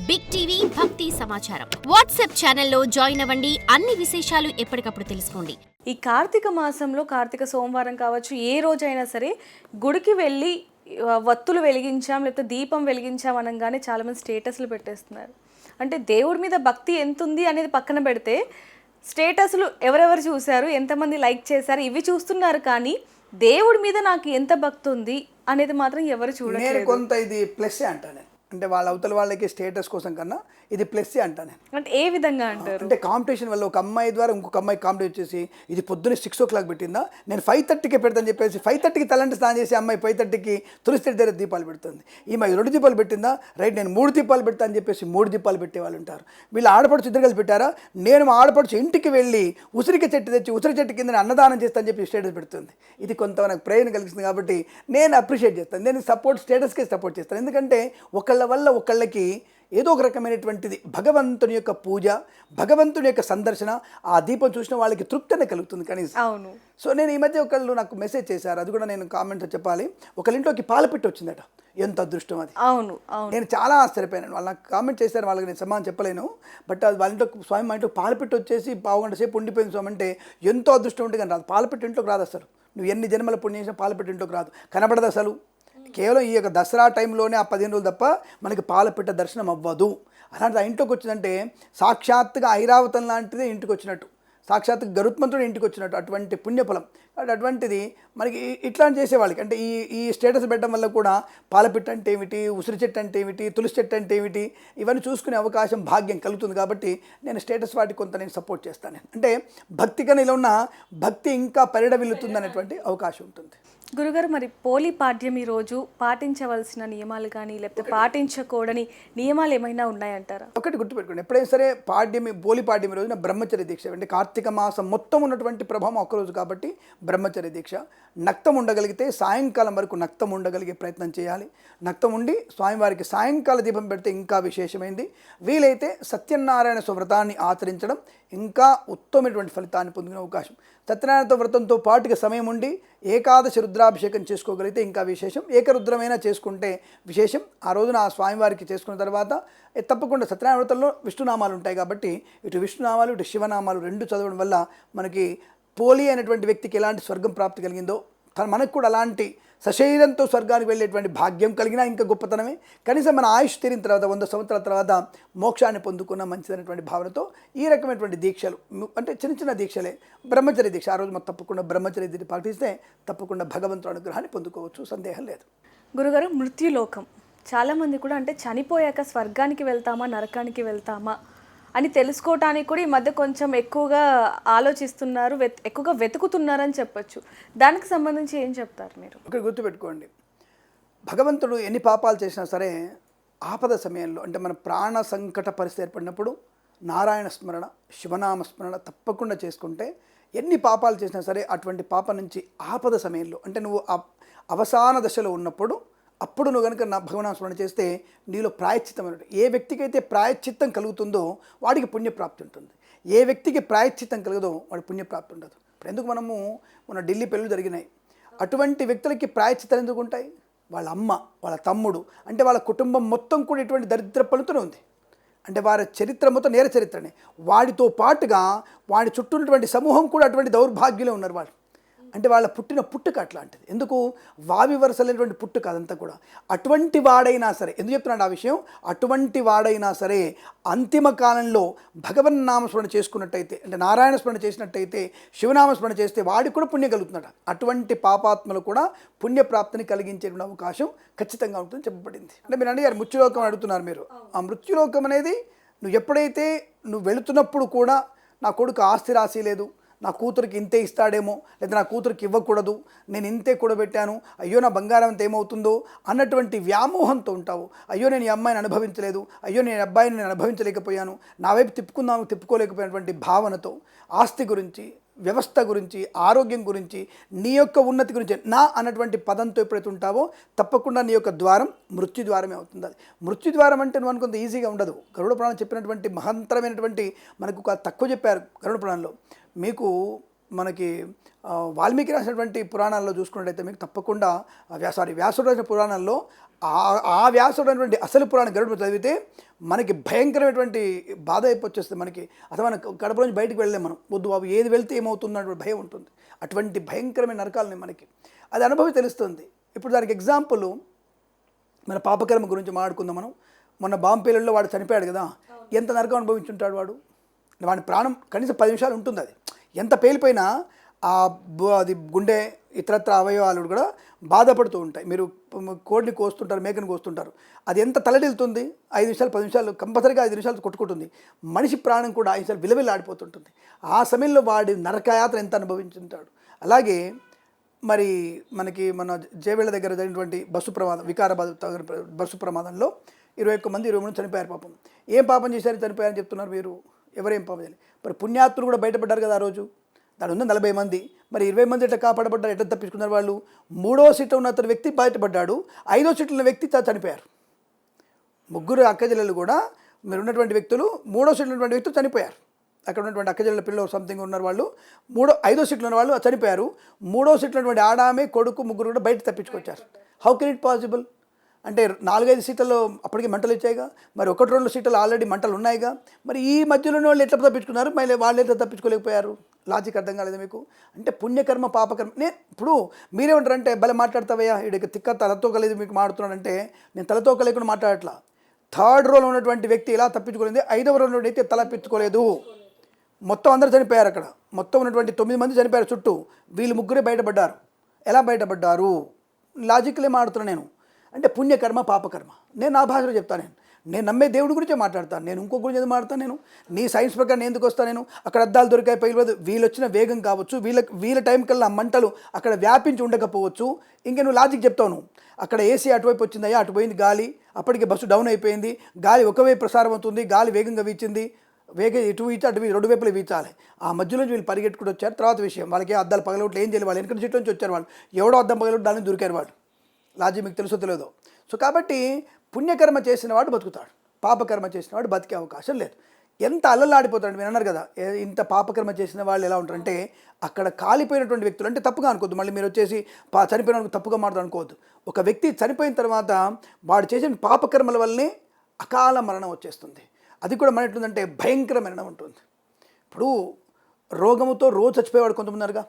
Big TV భక్తి సమాచారం WhatsApp ఛానల్లో జాయిన్ అవ్వండి. అన్ని విశేషాలు ఎప్పటికప్పుడు తెలుసుకోండి. ఈ కార్తీక మాసంలో కార్తీక సోమవారం కావచ్చు, ఏ రోజైనా సరే గుడికి వెళ్ళి వత్తులు వెలిగించాం లేకపోతే దీపం వెలిగించాం అనగానే చాలామంది స్టేటస్లు పెట్టేస్తున్నారు. అంటే దేవుడి మీద భక్తి ఎంత ఉంది అనేది పక్కన పెడితే స్టేటస్లు ఎవరెవరు చూశారు, ఎంతమంది లైక్ చేశారు, ఇవి చూస్తున్నారు. కానీ దేవుడి మీద నాకు ఎంత భక్తి ఉంది అనేది మాత్రం ఎవరు చూడలేదు. కొంత ఇది ప్లస్ అంటాను. అంటే వాళ్ళ అవతల వాళ్ళకి స్టేటస్ కోసం కన్నా ఇది ప్లస్ అంటాను. అంటే ఏ విధంగా అంటారు? అంటే కాంపిటీషన్ వల్ల ఒక అమ్మాయి ద్వారా ఇంకొక అమ్మాయి కాంపిటీట్ చేసి ఇది పొద్దున్నే 6 o'clock పెట్టిందా, నేను 5:30కి పెడతాను చెప్పేసి 5:30కి తలంటి స్నానం చేసి అమ్మాయి 5:30కి తులసి దగ్గర దీపాలు పెడుతుంది. ఈమె 2 దీపాలు పెట్టిందా, రైట్ నేను 3 దీపాలు పెడతా అని చెప్పేసి 3 దీపాలు పెట్టే వాళ్ళు ఉంటారు. వీళ్ళు ఆడపడుచు ఇద్దరు కలిసి పెట్టారా, నేను మా ఆడపడుచు ఇంటికి వెళ్ళి ఉసిరికి చెట్టు తెచ్చి ఉసిరి చెట్టు కింద అన్నదానం చేస్తాను చెప్పి స్టేటస్ పెడుతుంది. ఇది కొంత నాకు ప్రయోజనం కలిగిస్తుంది కాబట్టి నేను అప్రిషియేట్ చేస్తాను. నేను స్టేటస్కే సపోర్ట్ చేస్తాను. ఎందుకంటే ఒకళ్ళ వల్ల ఒకళ్ళకి ఏదో ఒక రకమైనటువంటిది భగవంతుని యొక్క పూజ, భగవంతుని యొక్క సందర్శన, ఆ దీపం చూసిన వాళ్ళకి తృప్తినే కలుగుతుంది కనీసం. అవును. సో నేను ఈ మధ్య ఒకళ్ళు నాకు మెసేజ్ చేశారు, అది కూడా నేను కామెంట్లో చెప్పాలి. ఒకళ్ళింట్లోకి పాలపిట్ట వచ్చిందట. ఎంత అదృష్టం అది. అవును. నేను చాలా ఆశ్చర్యపోయాను. వాళ్ళు నాకు కామెంట్ చేశారు, వాళ్ళకి నేను సమాధానం చెప్పలేను. బట్ అది వాళ్ళ ఇంట్లో స్వామి మా ఇంట్లో పాలపిట్ట వచ్చేసి 1/2 గంట సేపు ఉండిపోయింది స్వామి అంటే ఎంతో అదృష్టం ఉంటే కానీ రాదు. పాలపిట్ట ఇంట్లోకి రాదు అసలు. నువ్వు ఎన్ని జన్మల పుణ్యం చేసినా పాలపిట్ట ఇంట్లోకి రాదు, కనబడదు అసలు. కేవలం ఈ యొక్క దసరా టైంలోనే ఆ 15 రోజులు తప్ప మనకి పాలపిట్ట దర్శనం అవ్వదు. అలాంటిది ఆ ఇంట్లోకి వచ్చిందంటే సాక్షాత్తుగా ఐరావతం లాంటిదే ఇంటికి వచ్చినట్టు, సాక్షాత్తుగా గరుత్మంతుడు ఇంటికి వచ్చినట్టు, అటువంటి పుణ్యఫలం. అటువంటిది మనకి ఇట్లాంటి చేసేవాళ్ళకి అంటే ఈ స్టేటస్ పెట్టడం వల్ల కూడా పాలపిట్ట అంటే ఏమిటి, ఉసిరి చెట్టు అంటే ఏమిటి, తులసి చెట్టు అంటే ఏమిటి, ఇవన్నీ చూసుకునే అవకాశం భాగ్యం కలుగుతుంది. కాబట్టి నేను స్టేటస్ వాటికి కొంత నేను సపోర్ట్ చేస్తాను. అంటే భక్తి కన్నా ఇలా ఉన్న భక్తి ఇంకా పరిడవిల్లుతుంది అనేటువంటి అవకాశం ఉంటుంది. గురుగారు, మరి పోలి పాడ్యం ఈరోజు పాటించవలసిన నియమాలు కానీ లేకపోతే పాటించకూడని నియమాలు ఏమైనా ఉన్నాయంటారా? ఒకటి గుర్తుపెట్టుకోండి, ఎప్పుడైనా సరే పోలి పాడ్యమి రోజున బ్రహ్మచర్య దీక్ష. అంటే కార్తీక మాసం మొత్తం ఉన్నటువంటి ప్రభావం ఒక్కరోజు కాబట్టి బ్రహ్మచర్య దీక్ష. నక్తం ఉండగలిగితే సాయంకాలం వరకు నక్తం ఉండగలిగే ప్రయత్నం చేయాలి. నక్తం ఉండి స్వామివారికి సాయంకాల దీపం పెడితే ఇంకా విశేషమైంది. వీలైతే సత్యనారాయణ వ్రతాన్ని ఆచరించడం ఇంకా ఉత్తమమైనటువంటి ఫలితాన్ని పొందుకునే అవకాశం. సత్యనారాయణ వ్రతంతో పాటుగా సమయం ఉండి ఏకాదశి రుద్రాభిషేకం చేసుకోగలిగితే ఇంకా విశేషం. ఏకరుద్రమైనా చేసుకుంటే విశేషం. ఆ రోజున ఆ స్వామివారికి చేసుకున్న తర్వాత తప్పకుండా సత్యనారాయణ వ్రతంలో విష్ణునామాలు ఉంటాయి కాబట్టి ఇటు విష్ణునామాలు ఇటు శివనామాలు 2 చదవడం వల్ల మనకి పోలి అయినటువంటి వ్యక్తికి ఎలాంటి స్వర్గం ప్రాప్తి కలిగిందో మనకు కూడా అలాంటి సశరీరంతో స్వర్గానికి వెళ్ళేటువంటి భాగ్యం కలిగినా ఇంకా గొప్పతనమే. కనీసం మన ఆయుష్ తీరిన తర్వాత 100 సంవత్సరాల తర్వాత మోక్షాన్ని పొందుకున్న మంచిదైనటువంటి భావనతో ఈ రకమైనటువంటి దీక్షలు అంటే చిన్న చిన్న దీక్షలే. బ్రహ్మచర్య దీక్ష ఆ రోజు మనం తప్పకుండా బ్రహ్మచర్య దీక్ష పాటిస్తే తప్పకుండా భగవంతుడి అనుగ్రహాన్ని పొందుకోవచ్చు, సందేహం లేదు. గురుగారు, మృత్యులోకం చాలామంది కూడా అంటే చనిపోయాక స్వర్గానికి వెళ్తామా నరకానికి వెళ్తామా అని తెలుసుకోవటానికి కూడా ఈ మధ్య కొంచెం ఎక్కువగా ఆలోచిస్తున్నారు, ఎక్కువగా వెతుకుతున్నారని చెప్పొచ్చు. దానికి సంబంధించి ఏం చెప్తారు మీరు? ఒకటి గుర్తుపెట్టుకోండి, భగవంతుడు ఎన్ని పాపాలు చేసినా సరే ఆపద సమయంలో అంటే మన ప్రాణ సంకట పరిస్థితి ఏర్పడినప్పుడు నారాయణ స్మరణ, శివనామ స్మరణ తప్పకుండా చేసుకుంటే ఎన్ని పాపాలు చేసినా సరే అటువంటి పాపం నుంచి ఆపద సమయంలో అంటే నువ్వు అవసాన దశలో ఉన్నప్పుడు అప్పుడు నువ్వు కనుక నా భగవనామ స్మరణ చేస్తే నీలో ప్రాయశ్చిత్తం అన్నట్టు. ఏ వ్యక్తికైతే ప్రాయశ్చిత్తం కలుగుతుందో వాడికి పుణ్యప్రాప్తి ఉంటుంది. ఏ వ్యక్తికి ప్రాయశ్చిత్తం కలగదో వాడికి పుణ్యప్రాప్తి ఉండదు. ఇప్పుడు ఎందుకు మన ఢిల్లీ పెళ్ళిళ్ళు జరిగినాయి, అటువంటి వ్యక్తులకి ప్రాయశ్చిత్తాలు ఎందుకు ఉంటాయి? వాళ్ళ అమ్మ, వాళ్ళ తమ్ముడు అంటే వాళ్ళ కుటుంబం మొత్తం కూడా ఇటువంటి దరిద్ర పలుతూనే ఉంది. అంటే వారి చరిత్ర మొత్తం నేర చరిత్రనే. వాడితో పాటుగా వాడి చుట్టూ ఉన్నటువంటి సమూహం కూడా అటువంటి దౌర్భాగ్యులే ఉన్నారు. వాళ్ళు అంటే వాళ్ళ పుట్టిన పుట్టుక అట్లాంటిది. ఎందుకు వావి వరుసలేనటువంటి పుట్టుక అదంతా కూడా. అటువంటి వాడైనా సరే, ఎందుకు చెప్తున్నాడు ఆ విషయం, అటువంటి వాడైనా సరే అంతిమ కాలంలో భగవన్నామస్మరణ చేసుకున్నట్టయితే అంటే నారాయణ స్మరణ చేసినట్టయితే శివనామస్మరణ చేస్తే వాడికి కూడా పుణ్యం కలుగుతున్నాడు. అటువంటి పాపాత్మలు కూడా పుణ్యప్రాప్తిని కలిగించేటువంటి అవకాశం ఖచ్చితంగా ఉంటుందని చెప్పబడింది. అంటే మీరు అడిగారు మృత్యులోకం అడుగుతున్నారు మీరు. ఆ మృత్యులోకం అనేది నువ్వు ఎప్పుడైతే నువ్వు వెళుతున్నప్పుడు కూడా నా కొడుకు ఆస్తి రాసి లేదు, నా కూతురికి ఇంతే ఇస్తాడేమో, లేదా నా కూతురికి ఇవ్వకూడదు, నేను ఇంతే కూడబెట్టాను, అయ్యో నా బంగారం అంత ఏమవుతుందో అన్నటువంటి వ్యామోహంతో ఉంటావు. అయ్యో నేను ఈ అమ్మాయిని అనుభవించలేదు, అయ్యో నేను అబ్బాయిని నేను అనుభవించలేకపోయాను, నా వైపు తిప్పుకోలేకపోయినటువంటి భావనతో ఆస్తి గురించి, వ్యవస్థ గురించి, ఆరోగ్యం గురించి, నీ యొక్క ఉన్నతి గురించి నా అన్నటువంటి పదంతో ఎప్పుడైతే ఉంటావో తప్పకుండా నీ యొక్క ద్వారం మృత్యు ద్వారమే అవుతుంది. అది మృత్యు ద్వారం అంటే నువ్వు అనుకుంత ఈజీగా ఉండదు. గరుడ పురాణం చెప్పినటువంటి మహత్తరమైనటువంటి మనకు తక్కువ చెప్పారు గరుడ పురాణంలో. మీకు మనకి వాల్మీకి రాసినటువంటి పురాణాల్లో చూసుకున్నట్టయితే మీకు తప్పకుండా వ్యాసుడు రాసిన పురాణాల్లో ఆ వ్యాసుడు అనేటువంటి అసలు పురాణ గరుడు చదివితే మనకి భయంకరమైనటువంటి బాధ అయిపోచ్చేస్తుంది. మనకి అసలు మన కడపలోంచి బయటికి వెళ్ళలేం మనం. వద్దు బాబు, ఏది వెళ్తే ఏమవుతుంది అన్నటువంటి భయం ఉంటుంది. అటువంటి భయంకరమైన నరకాలని మనకి అది అనుభవి తెలుస్తుంది. ఇప్పుడు దానికి ఎగ్జాంపుల్ మన పాపకర్మ గురించి మాట్లాడుకుందాం మనం. మొన్న బాంబేలలో వాడు చనిపోయాడు కదా, ఎంత నరకం అనుభవించుంటాడు వాడు. వాడి ప్రాణం కనీసం 10 నిమిషాలు ఉంటుంది. అది ఎంత పేలిపోయినా అది గుండె ఇతరత్ర అవయవాలు కూడా బాధపడుతూ ఉంటాయి. మీరు కోడిని కోస్తుంటారు, మేకని కోస్తుంటారు, అది ఎంత తలడిల్లుతుంది. 5 నిమిషాలు 10 నిమిషాలు కంపల్సరీగా 5 నిమిషాలు కొట్టుకుంటుంది. మనిషి ప్రాణం కూడా 5 నిమిషాలు విలవిల్లాడిపోతుంటుంది. ఆ సమయంలో వాడి నరకయాత్ర ఎంత అనుభవించుంటాడు. అలాగే మరి మనకి మన జేవేళ్ళ దగ్గర జరిగినటువంటి బస్సు ప్రమాదం, వికారాబాద్ బస్సు ప్రమాదంలో 21 మంది 20 మంది చనిపోయారు. పాపం ఏం పాపం చేశారు చనిపోయారని చెప్తున్నారు మీరు. ఎవరేం పాపం చేయాలి? మరి పుణ్యాత్తులు కూడా బయటపడ్డారు కదా ఆ రోజు. దాని ఉంది 40 మంది, మరి 20 మంది ఎట్లా కాపాడబడ్డారు, ఎట్లా తప్పించుకున్నారు వాళ్ళు. 3వ సీట్లో ఉన్న అతని వ్యక్తి బయటపడ్డాడు, 5వ సీట్లో ఉన్న వ్యక్తి చనిపోయారు. 3 అక్కజెల్లెలు కూడా మీరు ఉన్నటువంటి వ్యక్తులు 3వ సీట్లో ఉన్నటువంటి వ్యక్తులు చనిపోయారు. అక్కడ ఉన్నటువంటి అక్కజెల్లెల పిల్లలు సంథింగ్ ఉన్నారు వాళ్ళు. 5వ సీట్లో ఉన్న వాళ్ళు చనిపోయారు. 3వ సీట్లో ఉన్నటువంటి ఆడామె కొడుకు 3 కూడా బయట తప్పించుకొచ్చారు. How can it possible? అంటే 4-5 సీట్లలో అప్పటికి మంటలు వచ్చాయిగా, మరి 1-2 సీట్లు ఆల్రెడీ మంటలు ఉన్నాయిగా. మరి ఈ మధ్యలోనే వాళ్ళు ఎట్లా తప్పించుకున్నారు, మళ్ళీ వాళ్ళు ఎట్లా తప్పించుకోలేకపోయారు? లాజిక్ అర్థం కాలేదు మీకు. అంటే పుణ్యకర్మ పాపకర్మ. నేను ఇప్పుడు మీరేమంటారంటే భలే మాట్లాడతావయ్యా, వీడికి తిక్క తలతోకలేదు మీకు మాట్లాడుతున్నాడంటే, నేను తలతోక లేకుండా మాట్లాడట్లా. 3rd రోలో ఉన్నటువంటి వ్యక్తి ఎలా తప్పించుకోలేదు, 5వ రోలో ఉన్నటువంటి వ్యక్తి తలపించుకోలేదు. మొత్తం అందరూ చనిపోయారు. అక్కడ మొత్తం ఉన్నటువంటి 9 మంది చనిపోయారు చుట్టూ. వీళ్ళు 3 బయటపడ్డారు. ఎలా బయటపడ్డారు? లాజిక్లే మాడుతున్నాను నేను. అంటే పుణ్యకర్మ పాపకర్మ. నేను నా భాషలో చెప్తాను. నేను నమ్మే దేవుడి గురించే మాట్లాడతాను. నేను ఇంకో గురించి ఎందుకు మాట్లాడతాను? నేను నీ సైన్స్ ప్రకారం నేను ఎందుకు వస్తాను? నేను అక్కడ అద్దాలు దొరికాయి పైలు, వీళ్ళు వచ్చిన వేగం కావచ్చు, వీళ్ళ టైం కల్లా మంటలు అక్కడ వ్యాపించి ఉండకపోవచ్చు. ఇంకా నువ్వు లాజిక్ చెప్తావు. అక్కడ ఏసీ అటువైపు వచ్చిందయ్యా, అటు పోయింది గాలి, అప్పటికి బస్సు డౌన్ అయిపోయింది, గాలి ఒకవైపు ప్రసారం అవుతుంది, గాలి వేగంగా వీచింది, ఇటు వీచి అటు 2 వైపులు వీచాలి. ఆ మధ్యలో వీళ్ళు పరిగెట్టుకుంటూ వచ్చారు. తర్వాత విషయం, వాళ్ళకి అద్దాలు పగలగొట్లు ఏం చేయాలి, వాళ్ళు వెనక సీట్ నుంచి వచ్చారు. వాళ్ళు ఎవడో అద్దం పగలగొట్టు దాన్ని దొరికారు వాళ్ళు. లాజిక్ మీకు తెలుసో తెలియదో. సో కాబట్టి పుణ్యకర్మ చేసిన వాడు బతుకుతాడు, పాపకర్మ చేసిన వాడు బతికే అవకాశం లేదు. ఎంత అల్లలాడిపోతాడు. మీరు అన్నారు కదా ఇంత పాపకర్మ చేసిన వాళ్ళు ఎలా ఉంటారంటే, అక్కడ కాలిపోయినటువంటి వ్యక్తులు, అంటే తప్పుగా అనుకోవద్దు, మళ్ళీ మీరు వచ్చేసి చనిపోయిన వాళ్ళకి తప్పుగా మాట్లాడు అనుకోవద్దు. ఒక వ్యక్తి చనిపోయిన తర్వాత వాడు చేసిన పాపకర్మల వల్లనే అకాల మరణం వచ్చేస్తుంది. అది కూడా మన ఎట్లుందంటే భయంకర మరణం ఉంటుంది. ఇప్పుడు రోగముతో రోజు చచ్చిపోయేవాడు కొంతమంది ఉన్నారుగా.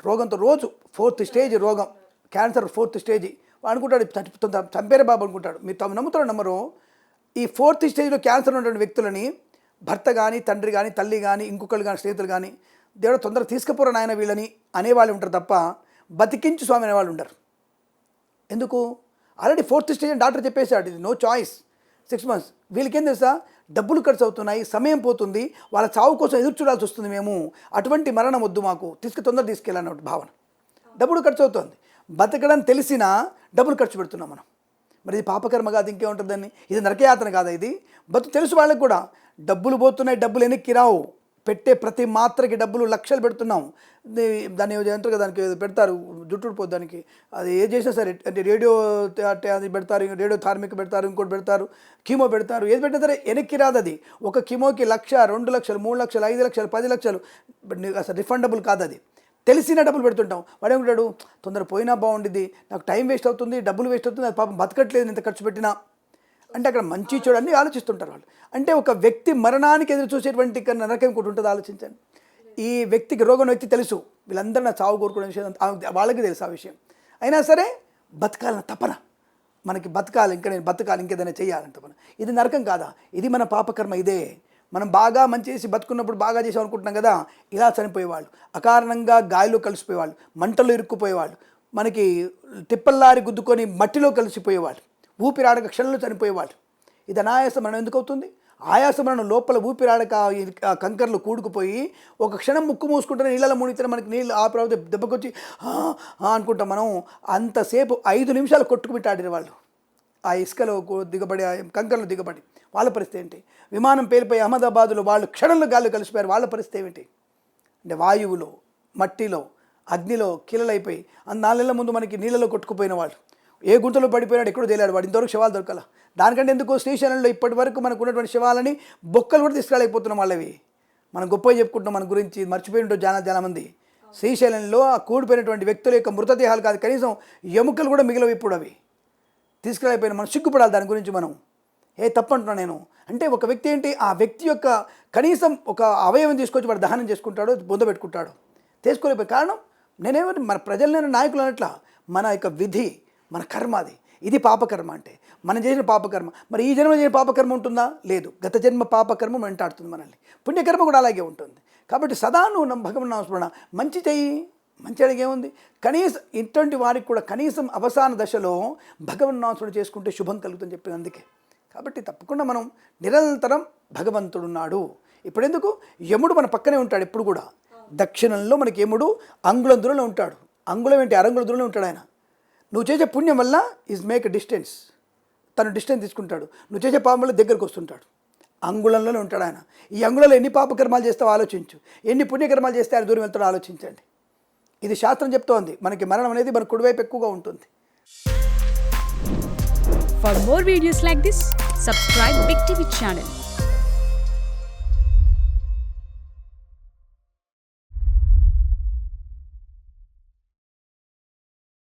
రోగంతో రోజు 4th స్టేజ్ రోగం, క్యాన్సర్ 4th స్టేజ్. వాడు అనుకుంటాడు చంపేరే బాబు అనుకుంటాడు. మీరు నమ్ముతారో నమ్మరు, ఈ 4th స్టేజ్లో క్యాన్సర్ ఉన్నటువంటి వ్యక్తులని భర్త కానీ, తండ్రి కానీ, తల్లి కానీ, ఇంకొకళ్ళు కానీ, స్నేహితులు కానీ, దేవుడు తొందరగా తీసుకుపోరా నాయన వీళ్ళని అనేవాళ్ళు ఉంటారు తప్ప బతికించి స్వామి అనేవాళ్ళు ఉండరు. ఎందుకు? ఆల్రెడీ 4th స్టేజ్ అని డాక్టర్ చెప్పేశాడు, ఇది నో చాయిస్, 6 months. వీళ్ళకేం తెలుసా, డబ్బులు ఖర్చు అవుతున్నాయి, సమయం పోతుంది, వాళ్ళ చావు కోసం ఎదురు చూడాల్సి వస్తుంది. మేము అటువంటి మరణం వద్దు మాకు, తొందర తీసుకెళ్ళాలన్న భావన. డబ్బులు ఖర్చు అవుతుంది, బతకడం తెలిసినా డబ్బులు ఖర్చు పెడుతున్నాం మనం. మరి ఇది పాపకర్మ కాదు, ఇంకేముంటుందని? ఇది నరకయాతన కాదా? ఇది తెలుసు వాళ్ళకి కూడా. డబ్బులు పోతున్నాయి, డబ్బులు వెనక్కి రావు. పెట్టే ప్రతి మాత్రకి డబ్బులు లక్షలు పెడుతున్నాం. దాన్ని అంటారు కదా, దానికి పెడతారు, జుట్టుడిపోద్దు దానికి. అది ఏ చేసినా సరే, అంటే రేడియో అది పెడతారు, రేడియో థార్మిక్ పెడతారు, ఇంకోటి పెడతారు, కీమో పెడతారు, ఏది పెట్టినా సరే వెనక్కి రాదు అది. ఒక కీమోకి 1,00,000, 2,00,000, 3,00,000, 5,00,000, 10,00,000 అసలు రిఫండబుల్ కాదు. అది తెలిసిన డబ్బులు పెడుతుంటాం. వాడు ఏమంటాడు, తొందర పోయినా బాగుండిద్ది, నాకు టైం వేస్ట్ అవుతుంది, డబ్బులు వేస్ట్ అవుతుంది, అది పాపం బతకట్లేదు ఇంత ఖర్చు పెట్టినా. అంటే అక్కడ మంచి చూడని ఆలోచిస్తుంటారు వాళ్ళు. అంటే ఒక వ్యక్తి మరణానికి ఎదురు చూసేటువంటి నరకం ఇంకోటి ఉంటుంది, ఆలోచించండి. ఈ వ్యక్తికి రోగం వ్యక్తి తెలుసు, వీళ్ళందరూ నా చావు కోరుకునే విషయం వాళ్ళకి తెలుసు ఆ విషయం. అయినా సరే బతకాలన్న తపన, మనకి బతకాలి, ఇంకా నేను బతకాలి, ఇంకేదైనా చేయాలని తపన. ఇది నరకం కాదా? ఇది మన పాపకర్మ. ఇదే మనం బాగా మంచి చేసి బతుకున్నప్పుడు బాగా చేసాం అనుకుంటున్నాం కదా, ఇలా చనిపోయేవాళ్ళు, అకారణంగా గాలిలో కలిసిపోయేవాళ్ళు, మంటల్లో ఇరుక్కుపోయేవాళ్ళు, మనకి తిప్పల్లారి గుద్దుకొని మట్టిలో కలిసిపోయేవాళ్ళు, ఊపిరాడక క్షణంలో చనిపోయేవాళ్ళు. ఇది అనాయాస మరణం ఎందుకు అవుతుంది? ఆయాస మరణం లోపల ఊపిరాడక కంకర్లు కూడుకుపోయి ఒక క్షణం ముక్కు మూసుకుంటే నీళ్ళలో మునిగితే మనకి నీళ్ళు ఆ తర్వాత దెబ్బకొచ్చి అనుకుంటాం మనం. అంతసేపు 5 నిమిషాలు కొట్టుకుపెట్టాడిన వాళ్ళు ఆ ఇసుకలో దిగబడి, ఆ కంకర్లు దిగబడి, వాళ్ళ పరిస్థితి ఏంటి? విమానం పేలిపోయి అహ్మదాబాద్లో వాళ్ళు క్షణంలో గాల్లో కలిసిపోయారు, వాళ్ళ పరిస్థితి ఏమిటి? అంటే వాయువులో, మట్టిలో, అగ్నిలో కీలలైపోయి 4 నెలల ముందు మనకి నీళ్ళలో కొట్టుకుపోయిన వాళ్ళు, ఏ గుంటలో పడిపోయినాడు, ఎక్కడో తేలాడు వాడు, ఇంతవరకు శవాలు దొరకల. దానికంటే ఎందుకు శ్రీశైలంలో ఇప్పటి వరకు మనకు ఉన్నటువంటి శవాలని బొక్కలు కూడా తీసుకురాలేకపోతున్నాం. వాళ్ళవి మనం గొప్పగా చెప్పుకుంటున్నాం, మన గురించి మర్చిపోయి ఉంటాం చాలా మంది. శ్రీశైలంలో ఆ కూడిపోయినటువంటి వ్యక్తుల యొక్క మృతదేహాలు కాదు, కనీసం ఎముకలు కూడా మిగిలవు ఇప్పుడు. అవి తీసుకురాలిపోయిన మనం సిగ్గుపడాలి దాని గురించి మనం. తప్పు అంటున్నా నేను అంటే ఒక వ్యక్తి ఏంటి, ఆ వ్యక్తి యొక్క కనీసం ఒక అవయవం తీసుకొచ్చి వాడు దహనం చేసుకుంటాడు, బొంద పెట్టుకుంటాడు. తీసుకోలేకపోయి కారణం నేనేమంటే మన ప్రజలైన నాయకులు అన్నట్ల మన యొక్క విధి, మన కర్మ అది. ఇది పాపకర్మ అంటే మనం చేసిన పాపకర్మ. మరి ఈ జన్మ చేసిన పాపకర్మ ఉంటుందా? లేదు. గత జన్మ పాపకర్మ వెంటాడుతుంది మనల్ని. పుణ్యకర్మ కూడా అలాగే ఉంటుంది. కాబట్టి సదా నువ్వు భగవన్ నామస్మరణ మంచి చెయ్యి. మంచి అడిగే ఉంది. కనీసం ఇటువంటి వారికి కూడా కనీసం అవసాన దశలో భగవన్ నామస్మరణ చేసుకుంటే శుభం కలుగుతుందని చెప్పింది అందుకే. కాబట్టి తప్పకుండా మనం నిరంతరం భగవంతుడున్నాడు. ఇప్పుడెందుకు యముడు మన పక్కనే ఉంటాడు ఎప్పుడు కూడా. దక్షిణంలో మనకి యముడు అంగుళం దూరంలో ఉంటాడు. అంగుళం ఏంటి, అరంగుళం దూరంలో ఉంటాడు ఆయన. నువ్వు చేసే పుణ్యం వల్ల ఈజ్ మేక్ డిస్టెన్స్, తను డిస్టెన్స్ తీసుకుంటాడు. నువ్వు చేసే పాపం వల్ల దగ్గరకు వస్తుంటాడు. అంగుళంలోనే ఉంటాడు ఆయన. ఈ అంగుళంలో ఎన్ని పాపకర్మాలు చేస్తావో ఆలోచించు, ఎన్ని పుణ్యకర్మాలు చేస్తే ఆయన దూరం వెళ్తాడో ఆలోచించండి. ఇది శాస్త్రం చెప్తోంది. మనకి మరణం అనేది మన కుడివైపు ఎక్కువగా ఉంటుంది. For more videos like this, subscribe Big TV channel.